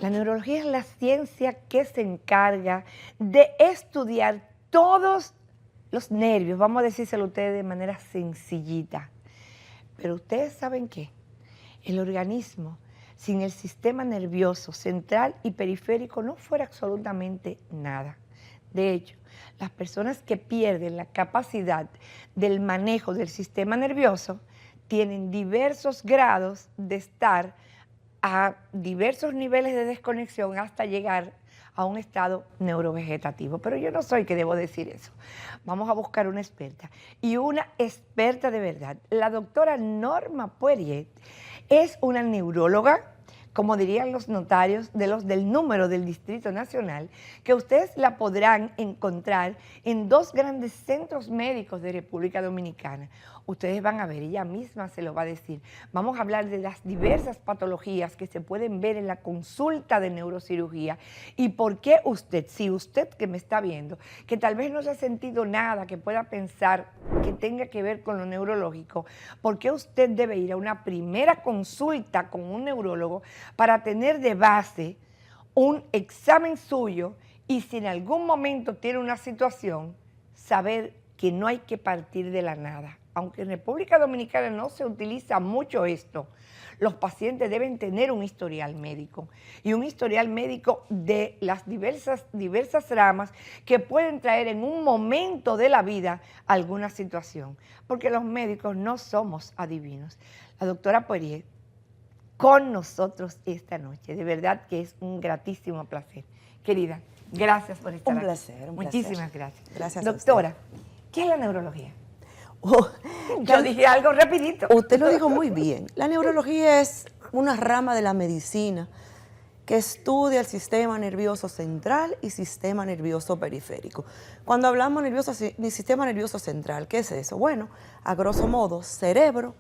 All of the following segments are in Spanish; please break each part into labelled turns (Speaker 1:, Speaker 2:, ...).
Speaker 1: La neurología es la ciencia que se encarga de estudiar todos los nervios, vamos a decírselo a ustedes de manera sencillita. Pero ustedes saben qué, el organismo sin el sistema nervioso central y periférico no fuera absolutamente nada. De hecho, las personas que pierden la capacidad del manejo del sistema nervioso tienen diversos grados de estar a diversos niveles de desconexión hasta llegar a un estado neurovegetativo. Pero yo no soy que debo decir eso. Vamos a buscar una experta. Y una experta de verdad. La doctora Norma Poirier es una neuróloga, como dirían los notarios de los del número del Distrito Nacional, que ustedes la podrán encontrar en dos grandes centros médicos de República Dominicana. Ustedes van a ver, ella misma se lo va a decir. Vamos a hablar de las diversas patologías que se pueden ver en la consulta de neurocirugía y por qué usted, si usted que me está viendo, que tal vez no haya sentido nada que pueda pensar que tenga que ver con lo neurológico, ¿por qué usted debe ir a una primera consulta con un neurólogo para tener de base un examen suyo y si en algún momento tiene una situación, saber que no hay que partir de la nada? Aunque en República Dominicana no se utiliza mucho esto, los pacientes deben tener un historial médico y un historial médico de las diversas ramas que pueden traer en un momento de la vida alguna situación, porque los médicos no somos adivinos. La doctora Poirier con nosotros esta noche, de verdad que es un gratísimo placer. Querida, gracias por estar aquí.
Speaker 2: Un placer.
Speaker 1: Muchísimas gracias.
Speaker 2: Gracias.
Speaker 1: Doctora, ¿qué es la neurología?
Speaker 2: Oh,
Speaker 1: yo dije algo rapidito.
Speaker 2: Usted lo dijo muy bien. La neurología es una rama de la medicina que estudia el sistema nervioso central y sistema nervioso periférico. Cuando hablamos de sistema nervioso central, ¿qué es eso? Bueno, a grosso modo, cerebro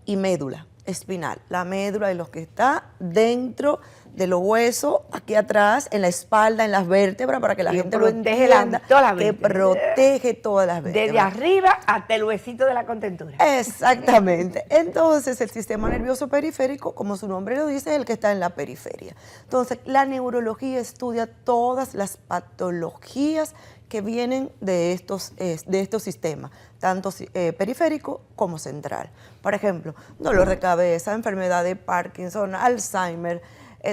Speaker 2: y médula espinal. La médula es lo que está dentro de los huesos, aquí atrás, en la espalda, en las vértebras, para que la gente lo entienda, que protege todas las vértebras.
Speaker 1: Desde arriba hasta el huesito de la contentura.
Speaker 2: Exactamente. Entonces, el sistema nervioso periférico, como su nombre lo dice, es el que está en la periferia. Entonces, la neurología estudia todas las patologías que vienen de estos sistemas, tanto periférico como central. Por ejemplo, dolor de cabeza, enfermedad de Parkinson, Alzheimer,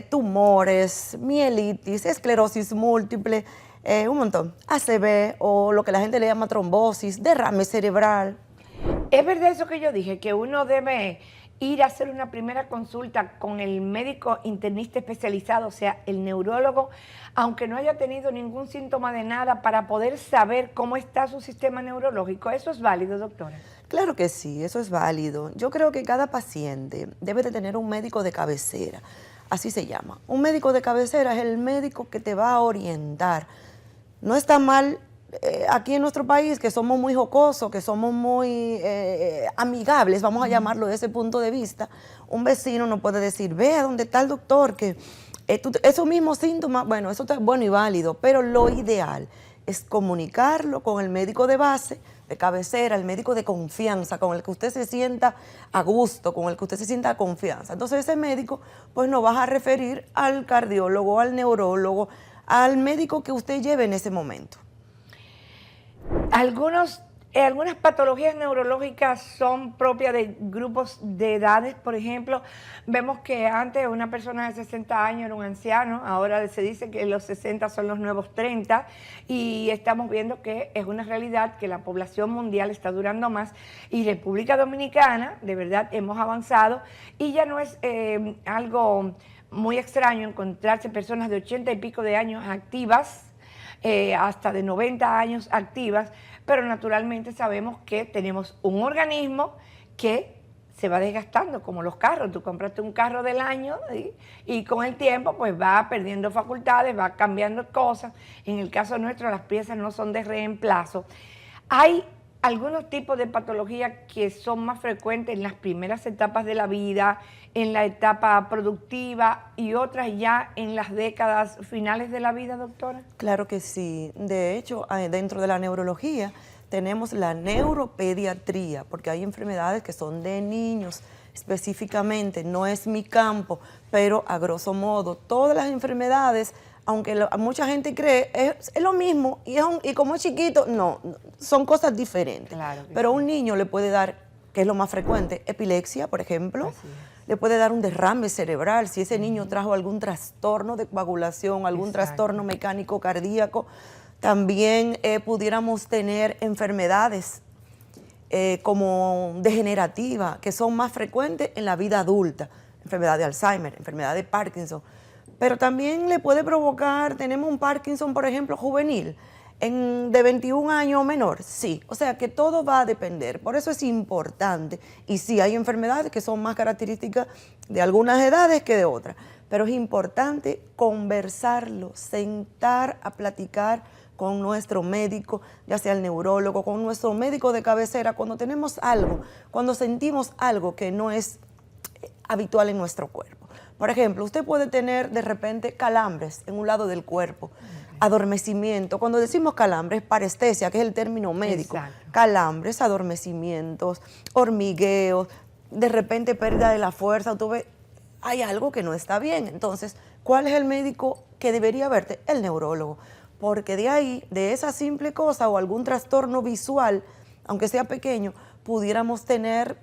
Speaker 2: tumores, mielitis, esclerosis múltiple, un montón, ACV o lo que la gente le llama trombosis, derrame cerebral.
Speaker 1: Es verdad eso que yo dije, que uno debe ir a hacer una primera consulta con el médico internista especializado, o sea, el neurólogo, aunque no haya tenido ningún síntoma de nada, para poder saber cómo está su sistema neurológico. ¿Eso es válido, doctora?
Speaker 2: Claro que sí, eso es válido. Yo creo que cada paciente debe de tener un médico de cabecera, así se llama. Un médico de cabecera es el médico que te va a orientar. No está mal aquí en nuestro país, que somos muy jocosos, que somos muy amigables, vamos a llamarlo de ese punto de vista. Un vecino nos puede decir, ve a dónde está el doctor, que esos mismos síntomas, bueno, eso está bueno y válido, pero lo ideal es comunicarlo con el médico de base, de cabecera, el médico de confianza, con el que usted se sienta a gusto, con el que usted se sienta a confianza. Entonces ese médico pues nos va a referir al cardiólogo, al neurólogo, al médico que usted lleve en ese momento.
Speaker 1: Algunas patologías neurológicas son propias de grupos de edades. Por ejemplo, vemos que antes una persona de 60 años era un anciano, ahora se dice que los 60 son los nuevos 30 y estamos viendo que es una realidad que la población mundial está durando más y República Dominicana, de verdad, hemos avanzado y ya no es algo muy extraño encontrarse personas de 80 y pico de años activas, hasta de 90 años activas, pero naturalmente sabemos que tenemos un organismo que se va desgastando, como los carros. Tú compraste un carro del año y con el tiempo pues va perdiendo facultades, va cambiando cosas. En el caso nuestro las piezas no son de reemplazo. Hay algunos tipos de patologías que son más frecuentes en las primeras etapas de la vida, en la etapa productiva y otras ya en las décadas finales de la vida, doctora.
Speaker 2: Claro que sí. De hecho, dentro de la neurología tenemos la neuropediatría, porque hay enfermedades que son de niños específicamente, no es mi campo, pero a grosso modo, todas las enfermedades, aunque mucha gente cree, es lo mismo, y como es chiquito, no, son cosas diferentes.
Speaker 1: Claro
Speaker 2: pero
Speaker 1: sí.
Speaker 2: un niño le puede dar, que es lo más frecuente, epilepsia, por ejemplo, le puede dar un derrame cerebral, si ese niño trajo algún trastorno de coagulación, algún trastorno mecánico cardíaco. También pudiéramos tener enfermedades como degenerativa, que son más frecuentes en la vida adulta, enfermedad de Alzheimer, enfermedad de Parkinson, pero también le puede provocar, tenemos un Parkinson, por ejemplo, juvenil, de 21 años o menor, sí, o sea que todo va a depender, por eso es importante, y sí, hay enfermedades que son más características de algunas edades que de otras, pero es importante conversarlo, sentar a platicar con nuestro médico, ya sea el neurólogo, con nuestro médico de cabecera, cuando tenemos algo, cuando sentimos algo que no es habitual en nuestro cuerpo. Por ejemplo, usted puede tener de repente calambres en un lado del cuerpo, adormecimiento. Cuando decimos calambres, parestesia, que es el término médico, calambres, adormecimientos, hormigueos, de repente pérdida de la fuerza, tú ves, hay algo que no está bien. Entonces, ¿cuál es el médico que debería verte? El neurólogo. Porque de ahí, de esa simple cosa o algún trastorno visual, aunque sea pequeño, pudiéramos tener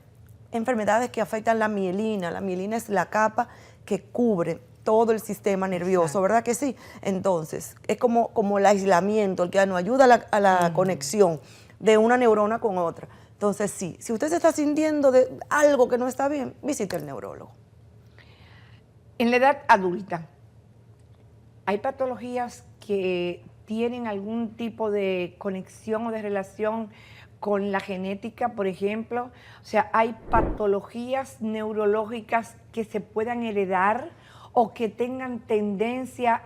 Speaker 2: enfermedades que afectan la mielina. La mielina es la capa que cubre todo el sistema nervioso, ¿verdad que sí? Entonces, es como el aislamiento, el que nos ayuda a la conexión de una neurona con otra. Entonces, sí, si usted se está sintiendo de algo que no está bien, visite al neurólogo.
Speaker 1: En la edad adulta, ¿hay patologías que tienen algún tipo de conexión o de relación con la genética, por ejemplo? O sea, ¿hay patologías neurológicas que se puedan heredar o que tengan tendencia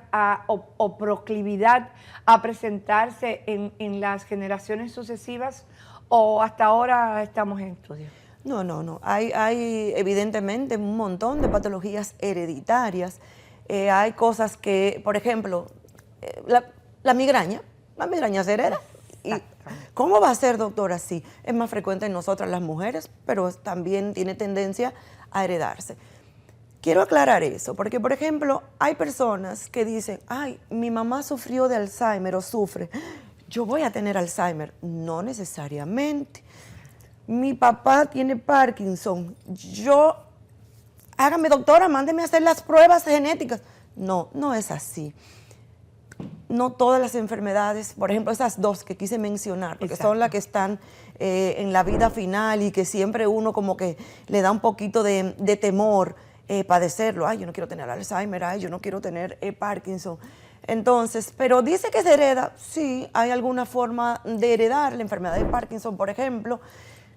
Speaker 1: o proclividad a presentarse en las generaciones sucesivas? ¿O hasta ahora estamos en estudio?
Speaker 2: No. Hay evidentemente un montón de patologías hereditarias. Hay cosas que, por ejemplo, la migraña se hereda. ¿Y cómo va a ser, doctora? Sí, es más frecuente en nosotras las mujeres, pero también tiene tendencia a heredarse. Quiero aclarar eso, porque, por ejemplo, hay personas que dicen, ay, mi mamá sufrió de Alzheimer o sufre, yo voy a tener Alzheimer. No necesariamente. Mi papá tiene Parkinson, hágame, doctora, mándeme a hacer las pruebas genéticas. No es así. No todas las enfermedades, por ejemplo, esas dos que quise mencionar, porque son las que están en la vida final y que siempre uno como que le da un poquito de temor padecerlo. Ay, yo no quiero tener Alzheimer, ay, yo no quiero tener Parkinson. Entonces, pero dice que se hereda, sí, hay alguna forma de heredar la enfermedad de Parkinson, por ejemplo,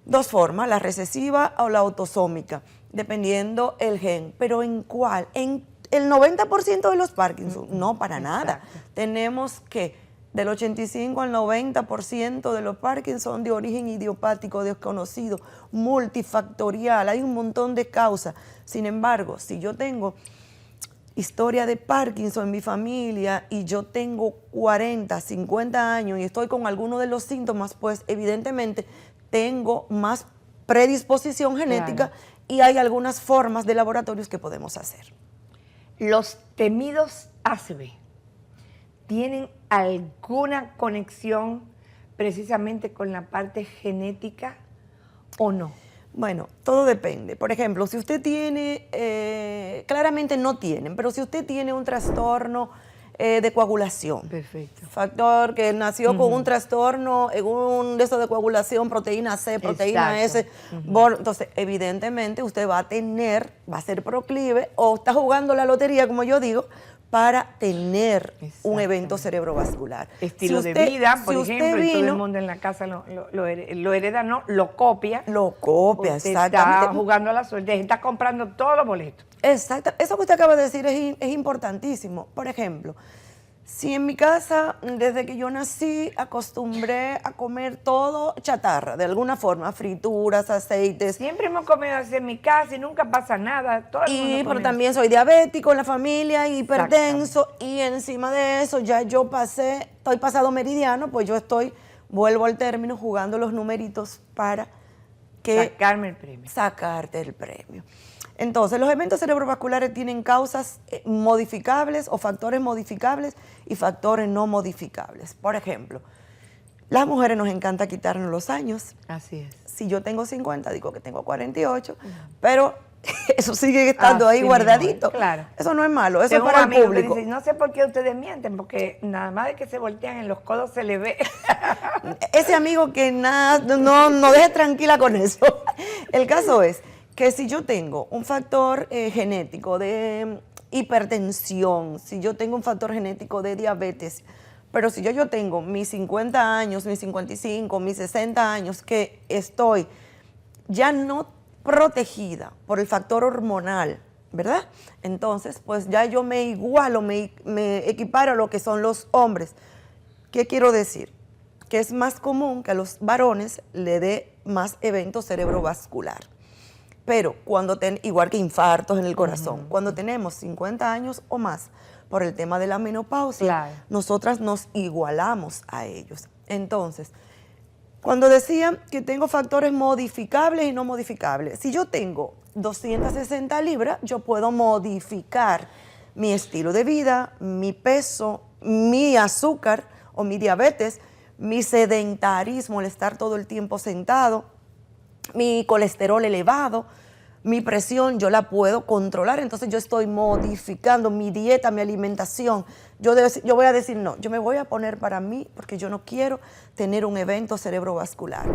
Speaker 2: dos formas, la recesiva o la autosómica, dependiendo el gen. Pero ¿en cuál? En el 90% de los Parkinson, no, para nada. Tenemos que del 85 al 90% de los Parkinson de origen idiopático desconocido, multifactorial, hay un montón de causas. Sin embargo, si yo tengo historia de Parkinson en mi familia y yo tengo 40, 50 años y estoy con alguno de los síntomas, pues evidentemente tengo más predisposición genética y hay algunas formas de laboratorios que podemos hacer.
Speaker 1: ¿Los temidos ACV tienen alguna conexión precisamente con la parte genética o no?
Speaker 2: Bueno, todo depende. Por ejemplo, si usted tiene, claramente no tienen, pero si usted tiene un trastorno de coagulación.
Speaker 1: Perfecto.
Speaker 2: Factor que nació con un trastorno, en un de esos de coagulación, proteína C, proteína S. Entonces, evidentemente, usted va a ser proclive o está jugando la lotería, como yo digo, para tener un evento cerebrovascular.
Speaker 1: Estilo de vida, por ejemplo, y todo el mundo en la casa lo hereda, no, lo copia.
Speaker 2: Lo copia,
Speaker 1: usted
Speaker 2: exactamente.
Speaker 1: Está jugando a la suerte, está comprando todos los boletos.
Speaker 2: Exacto. Eso que usted acaba de decir es importantísimo. Por ejemplo, si en mi casa, desde que yo nací, acostumbré a comer todo chatarra, de alguna forma, frituras, aceites.
Speaker 1: Siempre hemos comido así en mi casa y nunca pasa nada. Todo el mundo
Speaker 2: Pero también soy diabético en la familia, hipertenso, y encima de eso ya estoy pasado meridiano, pues yo estoy vuelvo al término, jugando los numeritos para
Speaker 1: sacarme el premio.
Speaker 2: Sacarte el premio. Entonces, los eventos cerebrovasculares tienen causas modificables o factores modificables y factores no modificables. Por ejemplo, las mujeres nos encanta quitarnos los años.
Speaker 1: Así es.
Speaker 2: Si yo tengo 50, digo que tengo 48, pero eso sigue estando ahí guardadito.
Speaker 1: Mismo, claro.
Speaker 2: Eso no es malo, eso
Speaker 1: Tengo
Speaker 2: es para
Speaker 1: un
Speaker 2: el
Speaker 1: amigo
Speaker 2: público.
Speaker 1: que dice, no sé por qué ustedes mienten, porque nada más de que se voltean en los codos se le ve.
Speaker 2: Ese amigo que nada, no deje tranquila con eso. El caso es que si yo tengo un factor genético de hipertensión, si yo tengo un factor genético de diabetes, pero si yo tengo mis 50 años, mis 55, mis 60 años, que estoy ya no protegida por el factor hormonal, ¿verdad? Entonces, pues ya yo me igualo, me equiparo a lo que son los hombres. ¿Qué quiero decir? Que es más común que a los varones le dé más evento cerebrovascular. Pero cuando igual que infartos en el corazón, cuando tenemos 50 años o más, por el tema de la menopausia,
Speaker 1: claro,
Speaker 2: nosotras nos igualamos a ellos. Entonces, cuando decía que tengo factores modificables y no modificables, si yo tengo 260 libras, yo puedo modificar mi estilo de vida, mi peso, mi azúcar o mi diabetes, mi sedentarismo, el estar todo el tiempo sentado, mi colesterol elevado, mi presión, yo la puedo controlar. Entonces yo estoy modificando mi dieta, mi alimentación. Yo voy a decir, no, yo me voy a poner para mí porque yo no quiero tener un evento cerebrovascular.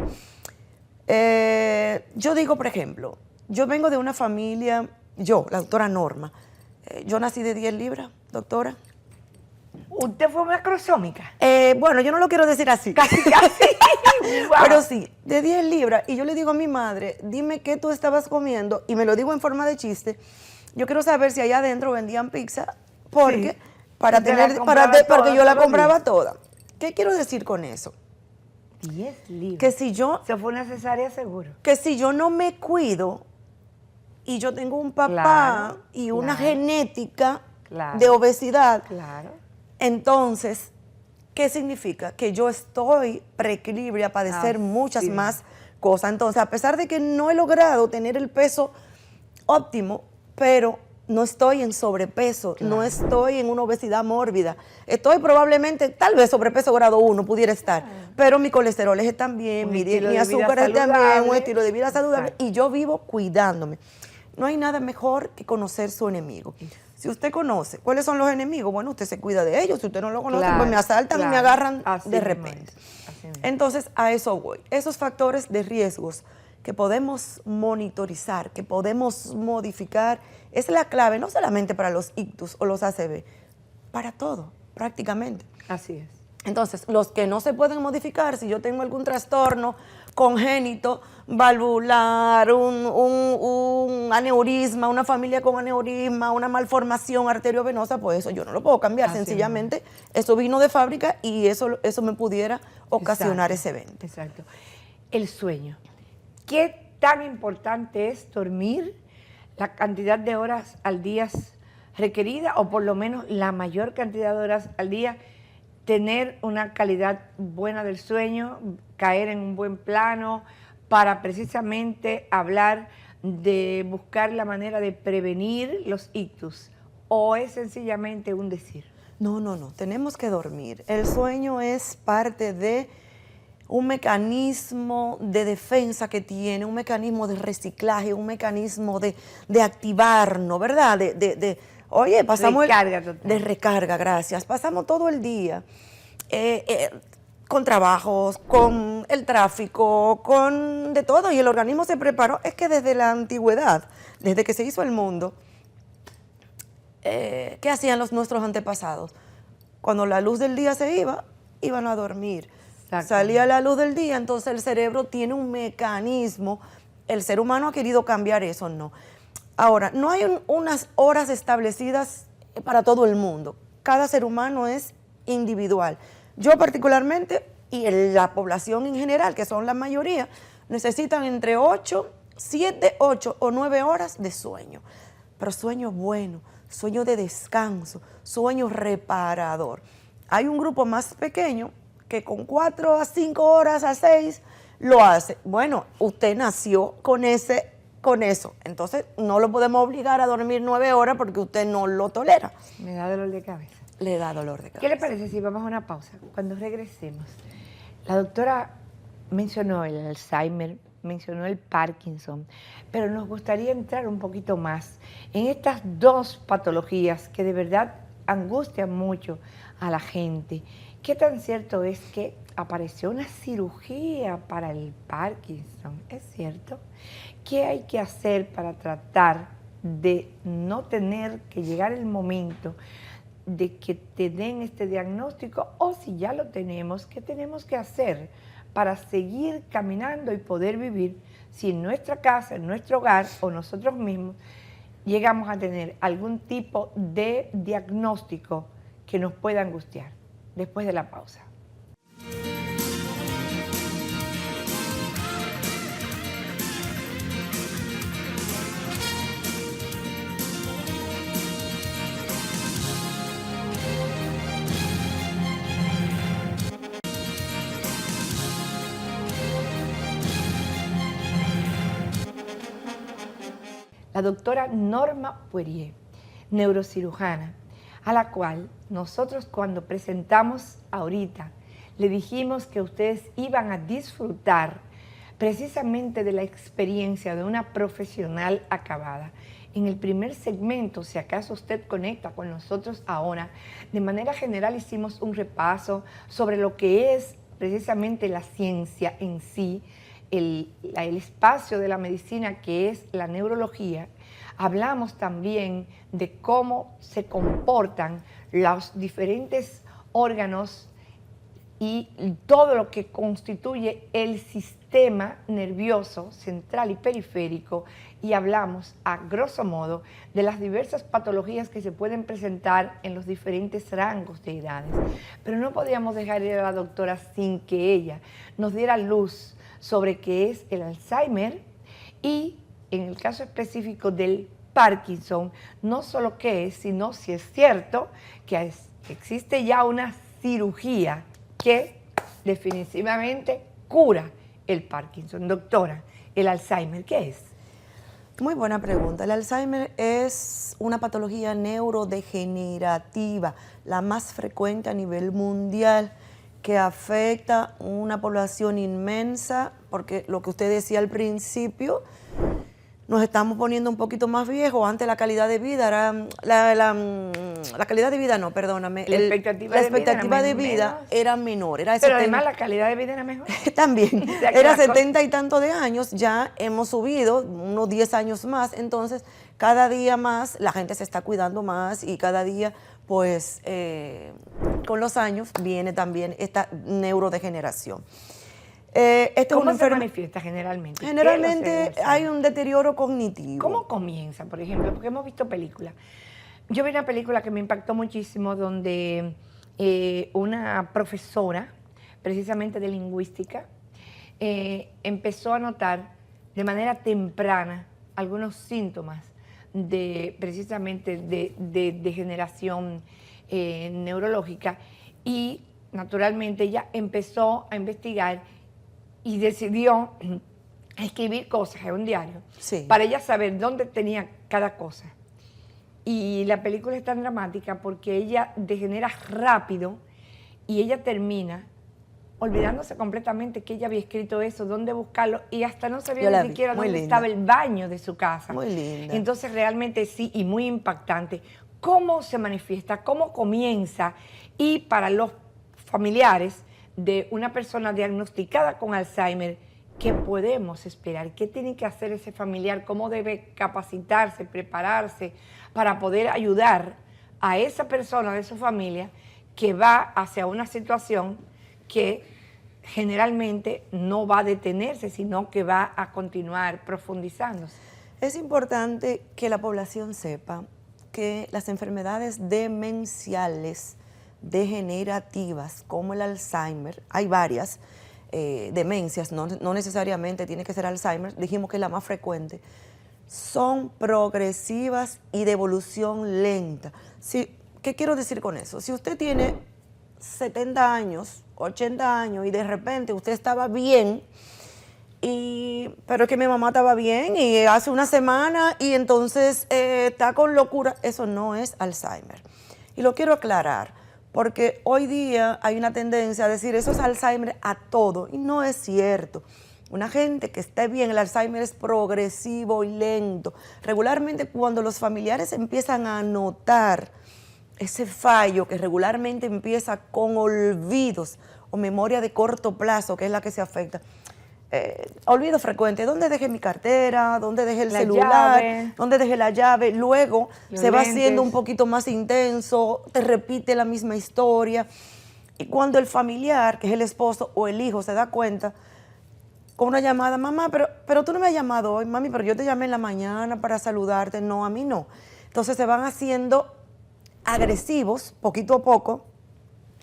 Speaker 2: Yo digo, por ejemplo, yo vengo de una familia, la doctora Norma, yo nací de 10 libras, doctora.
Speaker 1: ¿Usted fue macrosómica?
Speaker 2: Bueno, yo no lo quiero decir así.
Speaker 1: Casi. Wow.
Speaker 2: Pero sí, de 10 libras. Y yo le digo a mi madre, dime qué tú estabas comiendo. Y me lo digo en forma de chiste. Yo quiero saber si allá adentro vendían pizza. Porque,
Speaker 1: Sí.
Speaker 2: porque yo la compraba toda. ¿Qué quiero decir con eso?
Speaker 1: 10 libras.
Speaker 2: Que si yo,
Speaker 1: Eso fue una cesárea seguro.
Speaker 2: que si yo no me cuido y yo tengo un papá
Speaker 1: Claro,
Speaker 2: y una
Speaker 1: claro.
Speaker 2: genética
Speaker 1: Claro.
Speaker 2: de obesidad,
Speaker 1: Claro.
Speaker 2: entonces, ¿qué significa? Que yo estoy preequilibrio a padecer muchas
Speaker 1: Sí.
Speaker 2: más cosas. Entonces, a pesar de que no he logrado tener el peso óptimo, pero no estoy en sobrepeso,
Speaker 1: Claro.
Speaker 2: no estoy en una obesidad mórbida. Estoy probablemente, tal vez sobrepeso grado 1 pudiera estar, pero mi colesterol está bien,
Speaker 1: Un
Speaker 2: mi
Speaker 1: estilo de vida
Speaker 2: azúcar está bien, un
Speaker 1: saludable.
Speaker 2: estilo de vida saludable,
Speaker 1: Exacto.
Speaker 2: y yo vivo cuidándome. No hay nada mejor que conocer su enemigo. Si usted conoce cuáles son los enemigos, bueno, usted se cuida de ellos. Si usted no lo conoce,
Speaker 1: Claro,
Speaker 2: pues me asaltan y me
Speaker 1: claro.
Speaker 2: agarran
Speaker 1: Así
Speaker 2: de
Speaker 1: mismo
Speaker 2: repente.
Speaker 1: es, así mismo.
Speaker 2: Entonces, a eso voy. Esos factores de riesgos que podemos monitorizar, que podemos modificar, es la clave, no solamente para los ictus o los ACV, para todo, prácticamente.
Speaker 1: Así es.
Speaker 2: Entonces, los que no se pueden modificar, si yo tengo algún trastorno congénito, valvular, un aneurisma, una familia con aneurisma, una malformación arteriovenosa, pues eso yo no lo puedo cambiar.
Speaker 1: Así
Speaker 2: Sencillamente, eso vino de fábrica y eso me pudiera ocasionar ese evento.
Speaker 1: Exacto. El sueño. ¿Qué tan importante es dormir la cantidad de horas al día requerida o por lo menos la mayor cantidad de horas al día? Tener una calidad buena del sueño, caer en un buen plano para precisamente hablar de buscar la manera de prevenir los ictus, o es sencillamente un decir.
Speaker 2: No, tenemos que dormir. El sueño es parte de un mecanismo de defensa que tiene, un mecanismo de reciclaje, un mecanismo de activarnos, ¿verdad? Oye, pasamos
Speaker 1: Recarga total.
Speaker 2: de recarga, gracias. Pasamos todo el día con trabajos, con el tráfico, con de todo, y el organismo se preparó. Es que desde la antigüedad, desde que se hizo el mundo, ¿qué hacían nuestros antepasados? Cuando la luz del día se iba, iban a dormir. Salía la luz del día, entonces el cerebro tiene un mecanismo. El ser humano ha querido cambiar eso, no. Ahora, no hay unas horas establecidas para todo el mundo. Cada ser humano es individual. Yo particularmente, y la población en general, que son la mayoría, necesitan entre 7, 8 o 9 horas de sueño. Pero sueño bueno, sueño de descanso, sueño reparador. Hay un grupo más pequeño, que con 4 a 5 horas a 6 lo hace. Bueno, usted nació con eso. Entonces, no lo podemos obligar a dormir 9 horas porque usted no lo tolera.
Speaker 1: Me da dolor de cabeza.
Speaker 2: Le da dolor de cabeza.
Speaker 1: ¿Qué le parece si vamos a una pausa? Cuando regresemos, la doctora mencionó el Alzheimer, mencionó el Parkinson, pero nos gustaría entrar un poquito más en estas dos patologías que de verdad angustian mucho a la gente. ¿Qué tan cierto es que apareció una cirugía para el Parkinson? ¿Es cierto? ¿Qué hay que hacer para tratar de no tener que llegar el momento de que te den este diagnóstico, o si ya lo tenemos, qué tenemos que hacer para seguir caminando y poder vivir si en nuestra casa, en nuestro hogar o nosotros mismos llegamos a tener algún tipo de diagnóstico que nos pueda angustiar? Después de la pausa. La doctora Norma Poirier, neurocirujana, a la cual nosotros cuando presentamos ahorita le dijimos que ustedes iban a disfrutar precisamente de la experiencia de una profesional acabada. En el primer segmento, si acaso usted conecta con nosotros ahora, de manera general hicimos un repaso sobre lo que es precisamente la ciencia en sí, el espacio de la medicina que es la neurología. Hablamos también de cómo se comportan los diferentes órganos y todo lo que constituye el sistema nervioso central y periférico, y hablamos a grosso modo de las diversas patologías que se pueden presentar en los diferentes rangos de edades. Pero no podíamos dejar ir a la doctora sin que ella nos diera luz sobre qué es el Alzheimer y, en el caso específico del Parkinson, no solo qué es, sino si es cierto que existe ya una cirugía que definitivamente cura el Parkinson. Doctora, ¿el Alzheimer qué es?
Speaker 2: Muy buena pregunta. El Alzheimer es una patología neurodegenerativa, la más frecuente a nivel mundial, que afecta a una población inmensa, porque lo que usted decía al principio, nos estamos poniendo un poquito más viejos. Antes la calidad de vida era, la calidad de vida no, perdóname,
Speaker 1: La expectativa
Speaker 2: de vida era menor. Era
Speaker 1: pero además la calidad de vida era mejor.
Speaker 2: También, era 70 y tanto de años, ya hemos subido unos 10 años más, entonces cada día más la gente se está cuidando más y cada día pues con los años viene también esta neurodegeneración.
Speaker 1: ¿Cómo se manifiesta generalmente?
Speaker 2: Generalmente hay un deterioro cognitivo.
Speaker 1: ¿Cómo comienza, por ejemplo? Porque hemos visto películas. Yo vi una película que me impactó muchísimo donde una profesora, precisamente de lingüística, empezó a notar de manera temprana algunos síntomas precisamente de degeneración neurológica, y naturalmente ella empezó a investigar y decidió escribir cosas en un diario,
Speaker 2: sí,
Speaker 1: para ella saber dónde tenía cada cosa. Y la película es tan dramática porque ella degenera rápido y ella termina olvidándose completamente que ella había escrito eso, dónde buscarlo, y hasta no sabía ni siquiera dónde estaba el baño de su casa.
Speaker 2: Muy linda.
Speaker 1: Entonces realmente sí, y muy impactante. ¿Cómo se manifiesta? ¿Cómo comienza? Y para los familiares de una persona diagnosticada con Alzheimer, ¿qué podemos esperar? ¿Qué tiene que hacer ese familiar? ¿Cómo debe capacitarse, prepararse para poder ayudar a esa persona de su familia que va hacia una situación que generalmente no va a detenerse, sino que va a continuar profundizándose?
Speaker 2: Es importante que la población sepa que las enfermedades demenciales degenerativas como el Alzheimer, hay varias demencias, no necesariamente tiene que ser Alzheimer, dijimos que es la más frecuente, son progresivas y de evolución lenta. ¿Qué quiero decir con eso? Si usted tiene 70 años 80 años y de repente usted estaba bien, pero es que mi mamá estaba bien y hace una semana y entonces está con locura. Eso no es Alzheimer. Y lo quiero aclarar, porque hoy día hay una tendencia a decir eso es Alzheimer a todo, y no es cierto. Una gente que esté bien, el Alzheimer es progresivo y lento. Regularmente cuando los familiares empiezan a notar ese fallo que regularmente empieza con olvidos o memoria de corto plazo, que es la que se afecta, olvido frecuente, ¿dónde dejé mi cartera? ¿Dónde dejé el celular?
Speaker 1: Llave.
Speaker 2: ¿Dónde dejé la llave? Luego
Speaker 1: Los
Speaker 2: se va
Speaker 1: lentes.
Speaker 2: haciendo un poquito más intenso, te repite la misma historia. Y cuando el familiar, que es el esposo o el hijo, se da cuenta, con una llamada, mamá, pero tú no me has llamado hoy, mami, pero yo te llamé en la mañana para saludarte. No, a mí no. Entonces se van haciendo agresivos poquito a poco,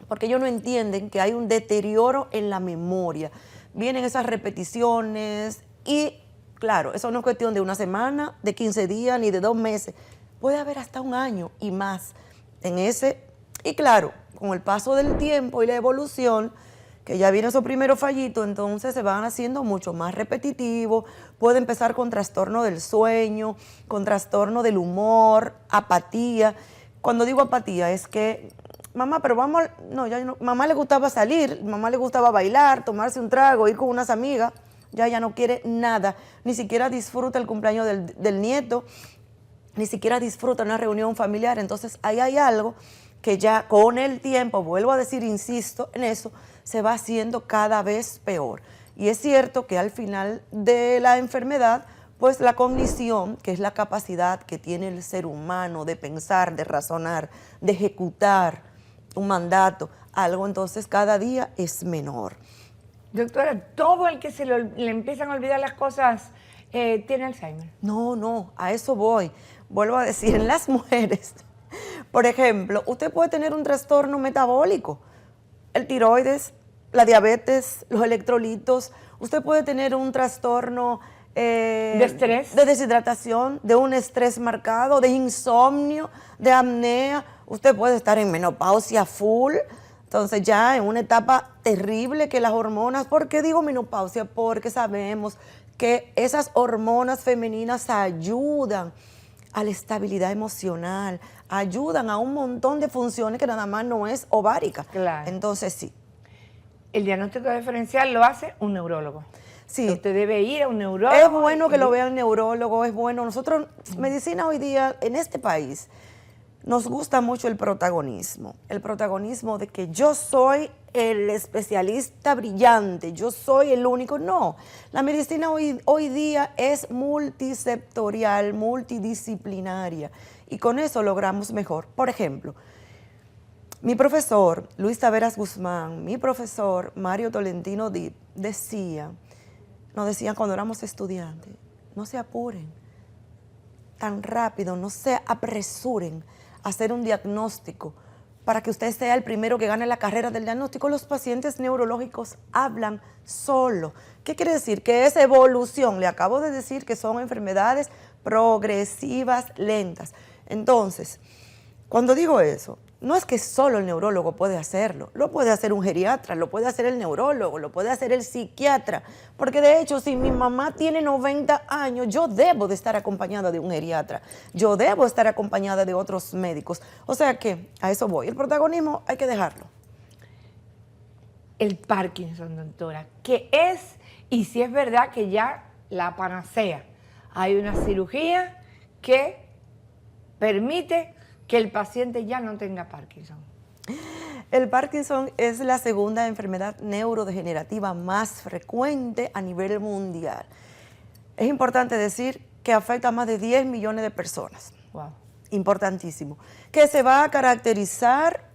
Speaker 2: porque ellos no entienden que hay un deterioro en la memoria. Vienen esas repeticiones y, claro, eso no es cuestión de una semana, de 15 días, ni de 2 meses. Puede haber hasta un año y más en ese. Y claro, con el paso del tiempo y la evolución, que ya viene esos primeros fallitos, entonces se van haciendo mucho más repetitivos. Puede empezar con trastorno del sueño, con trastorno del humor, apatía. Cuando digo apatía es que, mamá, pero vamos, no, ya no, mamá le gustaba salir, mamá le gustaba bailar, tomarse un trago, ir con unas amigas, ya no quiere nada, ni siquiera disfruta el cumpleaños del nieto, ni siquiera disfruta una reunión familiar. Entonces ahí hay algo que ya con el tiempo, vuelvo a decir, insisto en eso, se va haciendo cada vez peor. Y es cierto que al final de la enfermedad, pues la cognición, que es la capacidad que tiene el ser humano de pensar, de razonar, de ejecutar un mandato, algo, entonces cada día es menor.
Speaker 1: Doctora, todo el que le empiezan a olvidar las cosas tiene Alzheimer.
Speaker 2: No, a eso voy. Vuelvo a decir, en las mujeres, por ejemplo, usted puede tener un trastorno metabólico, el tiroides, la diabetes, los electrolitos. Usted puede tener un trastorno
Speaker 1: de estrés,
Speaker 2: de deshidratación, de un estrés marcado, de insomnio, de apnea. Usted puede estar en menopausia full, entonces ya en una etapa terrible que las hormonas. ¿Por qué digo menopausia? Porque sabemos que esas hormonas femeninas ayudan a la estabilidad emocional, ayudan a un montón de funciones que nada más no es ovárica.
Speaker 1: Claro.
Speaker 2: Entonces sí.
Speaker 1: El diagnóstico diferencial lo hace un neurólogo.
Speaker 2: Sí.
Speaker 1: Usted debe ir a un neurólogo.
Speaker 2: Es bueno que lo vea el neurólogo, es bueno. Nosotros, medicina hoy día, en este país, nos gusta mucho el protagonismo de que yo soy el especialista brillante, yo soy el único. No, la medicina hoy día es multisectorial, multidisciplinaria, y con eso logramos mejor. Por ejemplo, mi profesor Luis Taveras Guzmán, mi profesor Mario Tolentino Dip, nos decían cuando éramos estudiantes, no se apuren tan rápido, no se apresuren a hacer un diagnóstico para que usted sea el primero que gane la carrera del diagnóstico. Los pacientes neurológicos hablan solo. ¿Qué quiere decir? Que es evolución. Le acabo de decir que son enfermedades progresivas, lentas. Entonces, cuando digo eso, no es que solo el neurólogo puede hacerlo, lo puede hacer un geriatra, lo puede hacer el neurólogo, lo puede hacer el psiquiatra, porque de hecho si mi mamá tiene 90 años, yo debo de estar acompañada de un geriatra, yo debo estar acompañada de otros médicos. O sea que a eso voy, el protagonismo hay que dejarlo.
Speaker 1: El Parkinson, doctora, ¿qué es? Y si es verdad que ya la panacea, hay una cirugía que permite que el paciente ya no tenga Parkinson.
Speaker 2: El Parkinson es la segunda enfermedad neurodegenerativa más frecuente a nivel mundial. Es importante decir que afecta a más de 10 millones de personas.
Speaker 1: Wow.
Speaker 2: Importantísimo. Que se va a caracterizar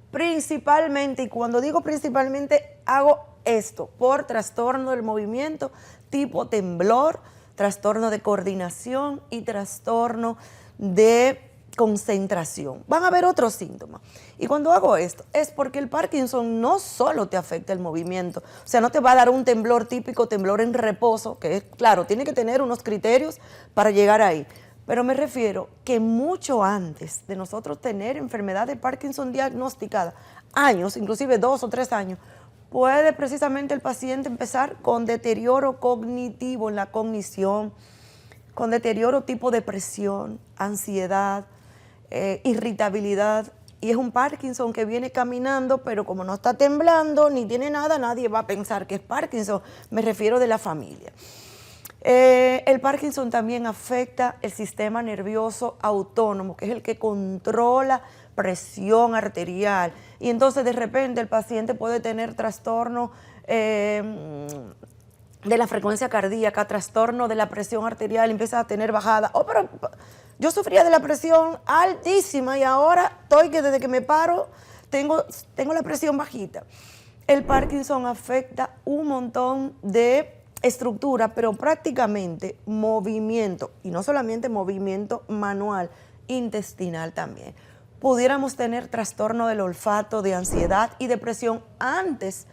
Speaker 2: principalmente, y cuando digo principalmente, hago esto, por trastorno del movimiento tipo temblor, trastorno de coordinación y trastorno de concentración. Van a haber otros síntomas. Y cuando hago esto es porque el Parkinson no solo te afecta el movimiento, o sea, no te va a dar un temblor típico, temblor en reposo, que es, claro, tiene que tener unos criterios para llegar ahí. Pero me refiero que mucho antes de nosotros tener enfermedad de Parkinson diagnosticada, años, inclusive 2 o 3 años, puede precisamente el paciente empezar con deterioro cognitivo en la cognición, con deterioro tipo depresión, ansiedad, irritabilidad. Y es un Parkinson que viene caminando, pero como no está temblando ni tiene nada, nadie va a pensar que es Parkinson. Me refiero de la familia. El Parkinson también afecta el sistema nervioso autónomo, que es el que controla presión arterial. Y entonces de repente el paciente puede tener trastorno de la frecuencia cardíaca, trastorno de la presión arterial, empieza a tener bajada. Oh, pero yo sufría de la presión altísima y ahora estoy que desde que me paro tengo la presión bajita. El Parkinson afecta un montón de estructura, pero prácticamente movimiento, y no solamente movimiento manual, intestinal también. Pudiéramos tener trastorno del olfato, de ansiedad y depresión antes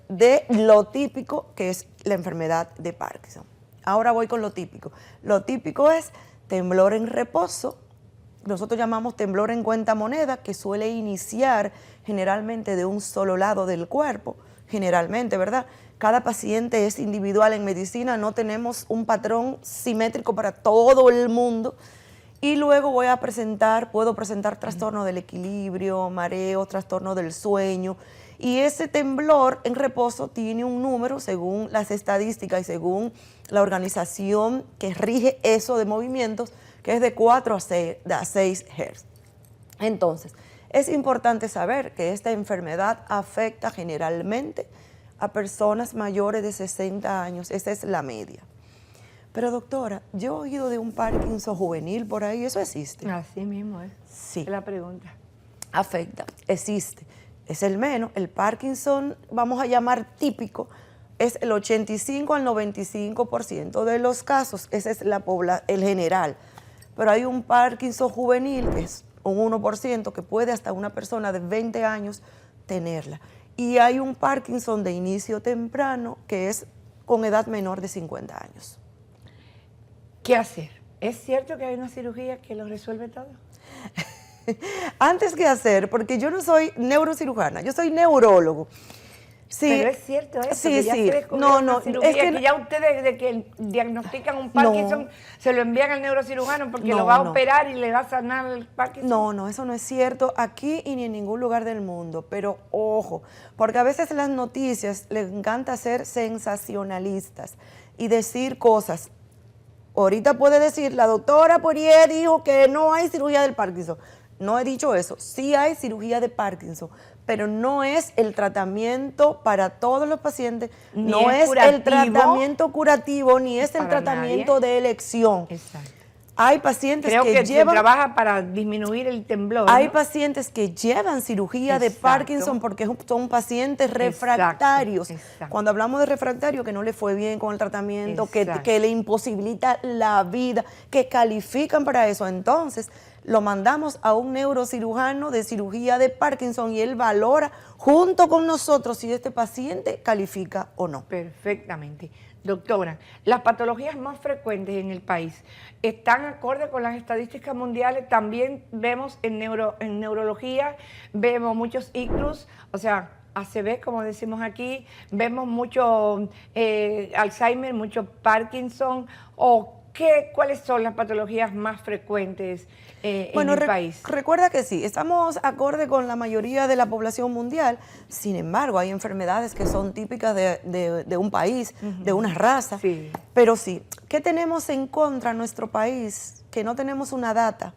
Speaker 2: de lo típico que es la enfermedad de Parkinson. Ahora voy con lo típico. Lo típico es temblor en reposo, nosotros llamamos temblor en cuenta moneda, que suele iniciar generalmente de un solo lado del cuerpo, generalmente, ¿verdad? Cada paciente es individual en medicina, no tenemos un patrón simétrico para todo el mundo. Y luego puedo presentar trastorno del equilibrio, mareo, trastorno del sueño. Y ese temblor en reposo tiene un número según las estadísticas y según la organización que rige eso de movimientos, que es de 4 a 6 Hz. Entonces, es importante saber que esta enfermedad afecta generalmente a personas mayores de 60 años, esa es la media. Pero doctora, yo he oído de un Parkinson juvenil por ahí, ¿eso existe?
Speaker 1: Así mismo es.
Speaker 2: Sí.
Speaker 1: Es la pregunta.
Speaker 2: Afecta, existe. Es el menos. El Parkinson, vamos a llamar típico, es el 85 al 95% de los casos. Ese es el general. Pero hay un Parkinson juvenil, que es un 1%, que puede hasta una persona de 20 años tenerla. Y hay un Parkinson de inicio temprano, que es con edad menor de 50 años.
Speaker 1: ¿Qué hacer? ¿Es cierto que hay una cirugía que lo resuelve todo?
Speaker 2: Antes que hacer, porque yo no soy neurocirujana, yo soy neurólogo. Sí,
Speaker 1: pero es cierto eso,
Speaker 2: sí,
Speaker 1: que ya
Speaker 2: sí.
Speaker 1: se descubrió una cirugía,
Speaker 2: es que
Speaker 1: ya ustedes desde que diagnostican un Parkinson se lo envían al neurocirujano porque lo va a operar y le va a sanar el Parkinson.
Speaker 2: No, eso no es cierto aquí y ni en ningún lugar del mundo, pero ojo, porque a veces las noticias les encanta ser sensacionalistas y decir cosas. Ahorita puede decir, la doctora Poirier dijo que no hay cirugía del Parkinson. No he dicho eso, sí hay cirugía de Parkinson, pero no es el tratamiento para todos los pacientes, no es el tratamiento curativo, ni es el tratamiento de elección.
Speaker 1: Exacto.
Speaker 2: Hay pacientes
Speaker 1: Creo que
Speaker 2: llevan,
Speaker 1: se trabaja para disminuir el temblor.
Speaker 2: Hay
Speaker 1: ¿no?
Speaker 2: pacientes que llevan cirugía de
Speaker 1: Exacto.
Speaker 2: Parkinson porque son pacientes refractarios.
Speaker 1: Exacto.
Speaker 2: Cuando hablamos de refractario, que no le fue bien con el tratamiento, que le imposibilita la vida, que califican para eso. Entonces, lo mandamos a un neurocirujano de cirugía de Parkinson y él valora junto con nosotros si este paciente califica o no.
Speaker 1: Perfectamente. Doctora, las patologías más frecuentes en el país están acorde con las estadísticas mundiales. También vemos en neurología, vemos muchos ictus, o sea, ACV, como decimos aquí, vemos mucho Alzheimer, mucho Parkinson, ¿cuáles son las patologías más frecuentes en el país?
Speaker 2: Recuerda que sí, estamos acorde con la mayoría de la población mundial, sin embargo hay enfermedades que son típicas de un país, de una raza,
Speaker 1: sí.
Speaker 2: Pero sí, ¿qué tenemos en contra en nuestro país? Que no tenemos una data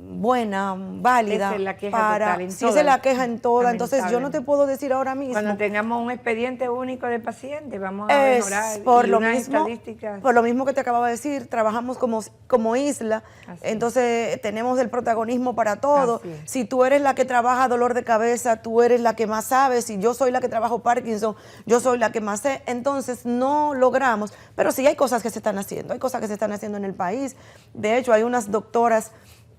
Speaker 2: buena, válida.
Speaker 1: Esa es la queja total en
Speaker 2: si esa es la queja en toda, entonces yo no te
Speaker 1: lamentablemente.
Speaker 2: puedo decir ahora mismo.
Speaker 1: Cuando tengamos un expediente único de pacientes, vamos a mejorar
Speaker 2: por lo
Speaker 1: unas
Speaker 2: mismo,
Speaker 1: estadísticas.
Speaker 2: Por lo mismo que te acababa de decir, trabajamos como isla, entonces tenemos el protagonismo para todo. Si tú eres la que trabaja dolor de cabeza, tú eres la que más sabes. Si yo soy la que trabajo Parkinson, yo soy la que más sé. Entonces no logramos, pero sí hay cosas que se están haciendo, hay cosas que se están haciendo en el país. De hecho, hay unas doctoras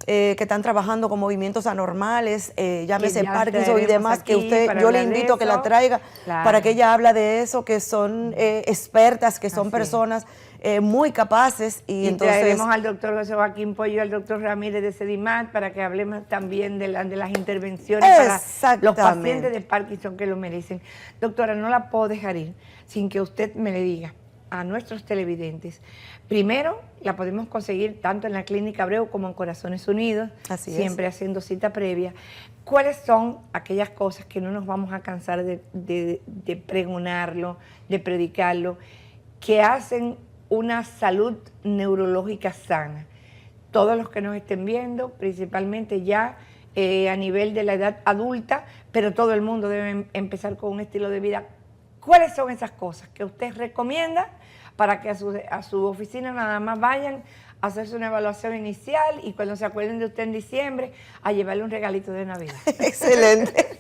Speaker 2: que están trabajando con movimientos anormales, llámese
Speaker 1: ya
Speaker 2: Parkinson y demás, que
Speaker 1: aquí
Speaker 2: usted,
Speaker 1: para
Speaker 2: yo le
Speaker 1: hablar de
Speaker 2: invito a que la
Speaker 1: eso.
Speaker 2: traiga
Speaker 1: Claro.
Speaker 2: para que ella habla de eso, que son expertas, que son
Speaker 1: Así es.
Speaker 2: personas muy capaces. Y entonces
Speaker 1: traeremos al doctor José Joaquín Pollo y al doctor Ramírez de Sedimat para que hablemos también de las intervenciones para los pacientes de Parkinson que lo merecen. Doctora, no la puedo dejar ir sin que usted me le diga a nuestros televidentes. Primero, la podemos conseguir tanto en la Clínica Abreu como en Corazones Unidos, siempre haciendo cita previa. ¿Cuáles son aquellas cosas que no nos vamos a cansar de pregonarlo, de predicarlo, que hacen una salud neurológica sana? Todos los que nos estén viendo, principalmente ya a nivel de la edad adulta, pero todo el mundo debe empezar con un estilo de vida. ¿Cuáles son esas cosas que usted recomienda para que a su oficina nada más vayan a hacerse una evaluación inicial y cuando se acuerden de usted en diciembre, a llevarle un regalito de Navidad?
Speaker 2: Excelente.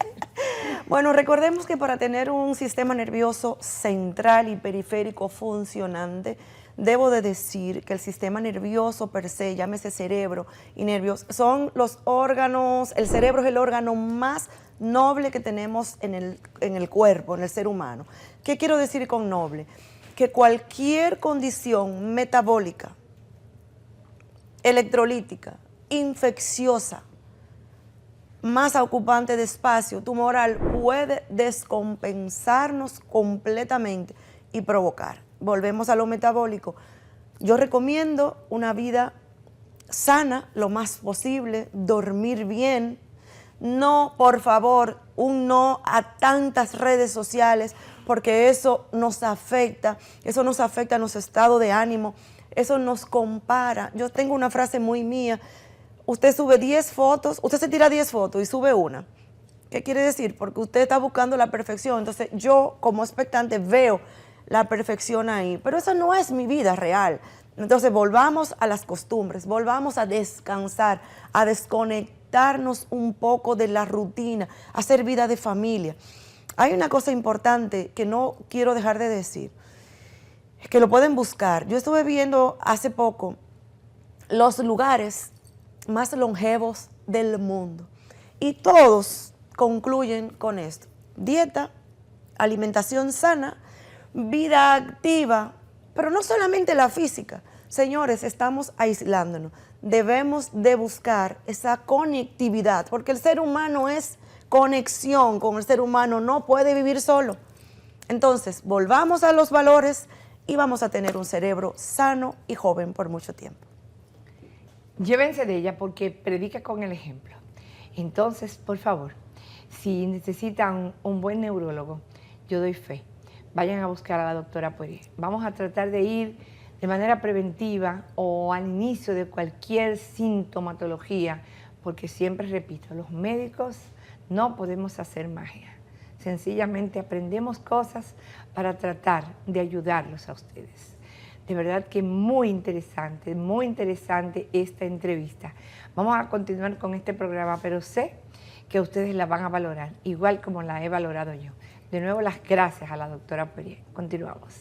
Speaker 2: Bueno, recordemos que para tener un sistema nervioso central y periférico funcionante, debo de decir que el sistema nervioso per se, llámese cerebro y nervios, son los órganos, el cerebro es el órgano más noble que tenemos en el cuerpo, en el ser humano. ¿Qué quiero decir con noble? Que cualquier condición metabólica, electrolítica, infecciosa, masa ocupante de espacio, tumoral, puede descompensarnos completamente y provocar. Volvemos a lo metabólico. Yo recomiendo una vida sana lo más posible, dormir bien. No, por favor, un no a tantas redes sociales, porque eso nos afecta a nuestro estado de ánimo, eso nos compara. Yo tengo una frase muy mía: usted sube 10 fotos, usted se tira 10 fotos y sube una. ¿Qué quiere decir? Porque usted está buscando la perfección. Entonces yo como expectante veo la perfección ahí, pero esa no es mi vida real. Entonces volvamos a las costumbres, volvamos a descansar, a desconectarnos un poco de la rutina, a hacer vida de familia. Hay una cosa importante que no quiero dejar de decir, que lo pueden buscar. Yo estuve viendo hace poco los lugares más longevos del mundo y todos concluyen con esto: dieta, alimentación sana, vida activa, pero no solamente la física. Señores, estamos aislándonos. Debemos de buscar esa conectividad, porque el ser humano es conexión con el ser humano, no puede vivir solo. Entonces, volvamos a los valores y vamos a tener un cerebro sano y joven por mucho tiempo.
Speaker 1: Llévense de ella porque predica con el ejemplo. Entonces, por favor, si necesitan un buen neurólogo, yo doy fe. Vayan a buscar a la doctora Poirier. Vamos a tratar de ir de manera preventiva o al inicio de cualquier sintomatología, porque siempre repito, los médicos no podemos hacer magia. Sencillamente aprendemos cosas para tratar de ayudarlos a ustedes. De verdad que muy interesante esta entrevista. Vamos a continuar con este programa, pero sé que ustedes la van a valorar, igual como la he valorado yo. De nuevo, las gracias a la doctora Poirier. Continuamos.